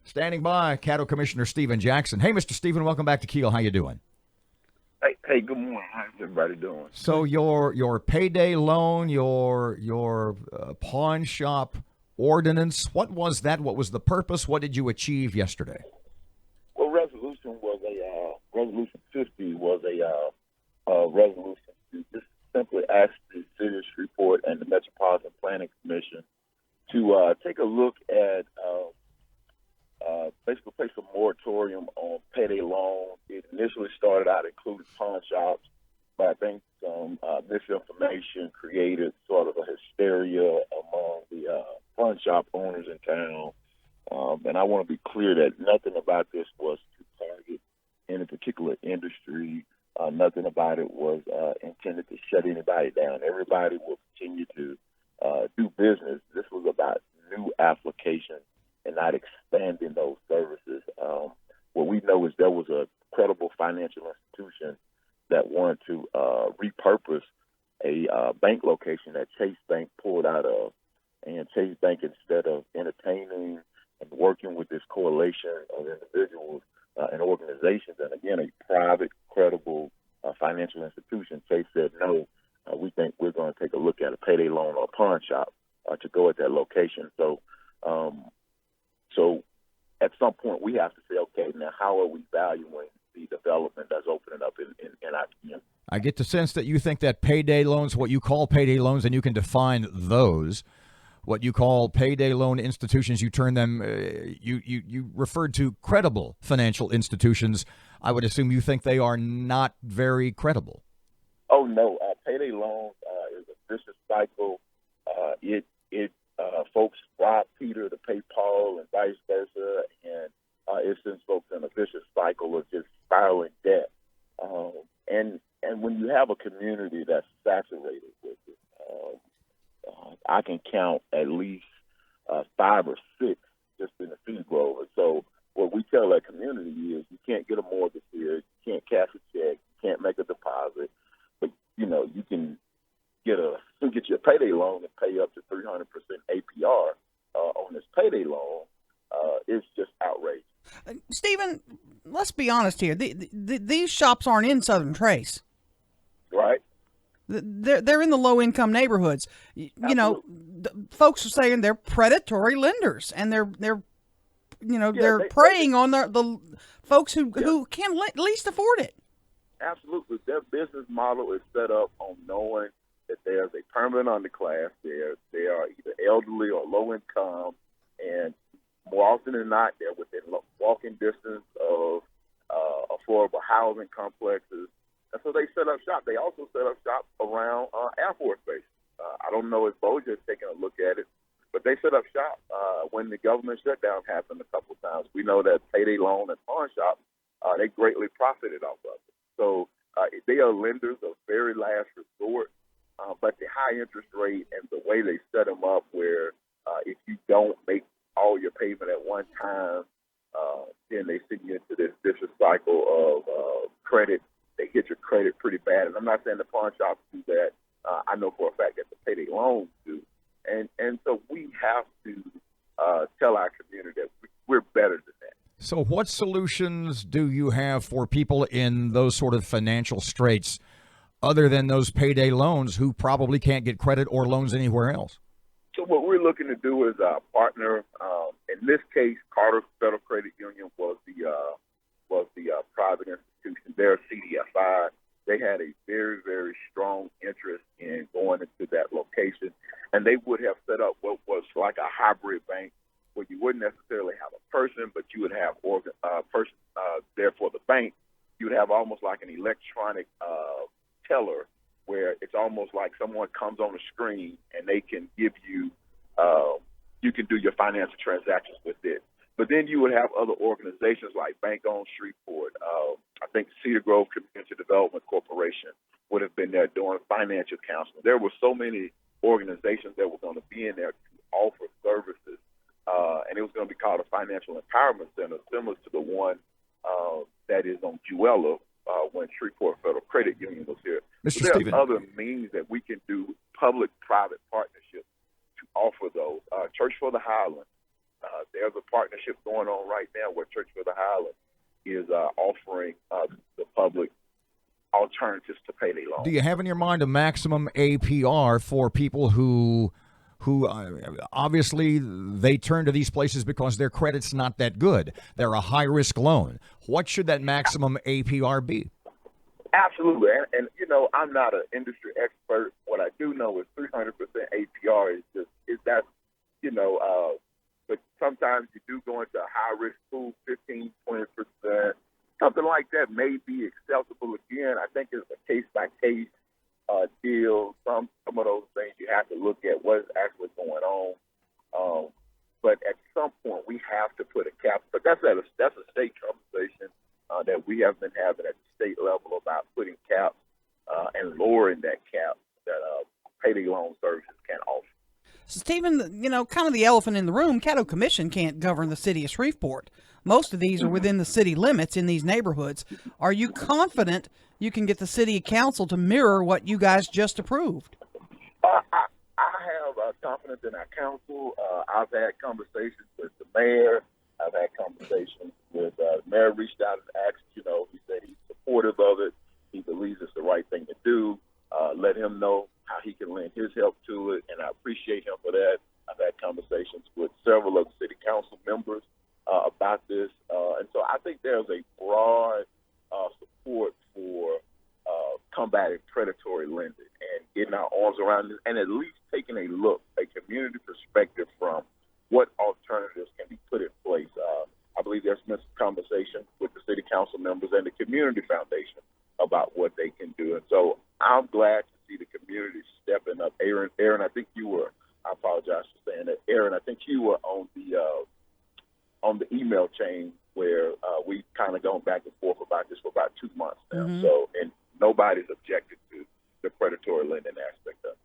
Standing by, Caddo Commissioner Stephen Jackson. Hey, Mr. Stephen, welcome back to Keel. How you doing? Hey, good morning. How's everybody doing? So your payday loan, your pawn shop ordinance, what was that? What was the purpose? What did you achieve yesterday? Well, resolution 50 was a resolution to just simply ask the City of Shreveport and the Metropolitan Planning Commission to take a look at basically place a moratorium on payday loans. It initially started out including pawn shops, but I think some misinformation created sort of a hysteria among the pawn shop owners in town. And I want to be clear that nothing about this was to target any particular industry. Nothing about it was intended to shut anybody down. Everybody will continue to do business. This was about new applications and not expanding those services. What we know is there was a credible financial institution that wanted to repurpose a bank location that Chase Bank pulled out of. And Chase Bank, instead of entertaining and working with this coalition of individuals and organizations, and again, a private, credible financial institution, Chase said, no, we think we're going to take a look at a payday loan or a pawn shop to go at that location. So at some point, we have to say, okay, now how are we valuing the development that's opening up in our community? I get the sense that you think that payday loans, what you call payday loans, and you can define those, what you call payday loan institutions, you turn them, you referred to credible financial institutions. I would assume you think they are not very credible. Oh, no. Payday loans is a vicious cycle. Folks rob Peter to pay Paul and vice versa, and it sends folks in a vicious cycle of just spiraling debt. And when you have a community that's saturated with it, I can count at least 5 or 6 just in the Cedar Grove. And so what we tell that community is you can't get a mortgage here, you can't cash a check, you can't make a deposit, but you can get your payday loan and pay up to 300% APR on this payday loan. It's just outrageous. Stephen, let's be honest here. These shops aren't in Southern Trace, right? They're in the low income neighborhoods. Folks are saying they're predatory lenders, and they're preying on the folks who can least afford it. Absolutely, their business model is set up on knowing that there's a permanent underclass there. They are either elderly or low income, and more often than not, they're within walking distance of affordable housing complexes. And so they set up shop. They also set up shop around Air Force Base. I don't know if Bossier has taken a look at it, but they set up shop when the government shutdown happened a couple of times. We know that payday loan and pawn shop, they greatly profited off of it. So they are lenders of very last resort, but the high interest rate and the way they set them up where if you don't make all your payment at one time, then they send you into this vicious cycle of credit. They hit your credit pretty bad. And I'm not saying the pawn shops do that. I know for a fact that the payday loans do. And so we have to tell our community that we're better than that. So what solutions do you have for people in those sort of financial straits other than those payday loans who probably can't get credit or loans anywhere else? So what we're looking to do is partner. In this case, Carter Federal Credit Union was the private institution. They're CDFI. They had a very, very strong interest in going into that location, and they would have set up what was like a hybrid bank where you wouldn't necessarily have a person, but you would have a person there for the bank. You would have almost like an electronic teller where it's almost like someone comes on the screen and they can give you, you can do your financial transactions with it. But then you would have other organizations like Bank on Shreveport. I think Cedar Grove Community Development Corporation would have been there doing financial counseling. There were so many organizations that were going to be in there to offer services, and it was going to be called a Financial Empowerment Center, similar to the one that is on Juella when Shreveport Federal Credit Union was here. Mr. So there Stephen. are other means that we can do public-private partnerships to offer those. Church for the Highlands There's a partnership going on right now where Church for the Highlands is offering the public alternatives to payday loans. Do you have in your mind a maximum APR for people who obviously they turn to these places because their credit's not that good? They're a high-risk loan. What should that maximum APR be? Absolutely, and I'm not an industry expert. What I do know is 300% APR is that but sometimes you do go into a high-risk pool, 15, 20%, something like that may be acceptable. Again, I think it's a case-by-case deal. Some of those things you have to look at what is actually going on. But at some point, we have to put a cap. But that's a state conversation that we have been having at the state level about putting caps and lowering that cap that payday loan services can offer. So, Stephen, kind of the elephant in the room, Caddo Commission can't govern the city of Shreveport. Most of these are within the city limits in these neighborhoods. Are you confident you can get the city council to mirror what you guys just approved? I have confidence in our council. I've had conversations with the mayor. I've had conversations with the mayor. Reached out and asked. He said he's supportive of it. He believes it's the right thing to do. Let him know how he can lend his help to it, and I appreciate him for that. I've had conversations with several of the city council members about this, and so I think there's a broad support for combating predatory lending and getting our arms around it, and at least taking a community perspective from what alternatives can be put in place. I believe there's been some conversation with the city council members and the community foundation about what they can do, and so I'm glad to see the community stepping up. Aaron, I think you were. I apologize for saying that. Aaron, I think you were on the email chain where we've kind of gone back and forth about this for about 2 months now. Mm-hmm. So, and nobody's objected to the predatory lending aspect of it.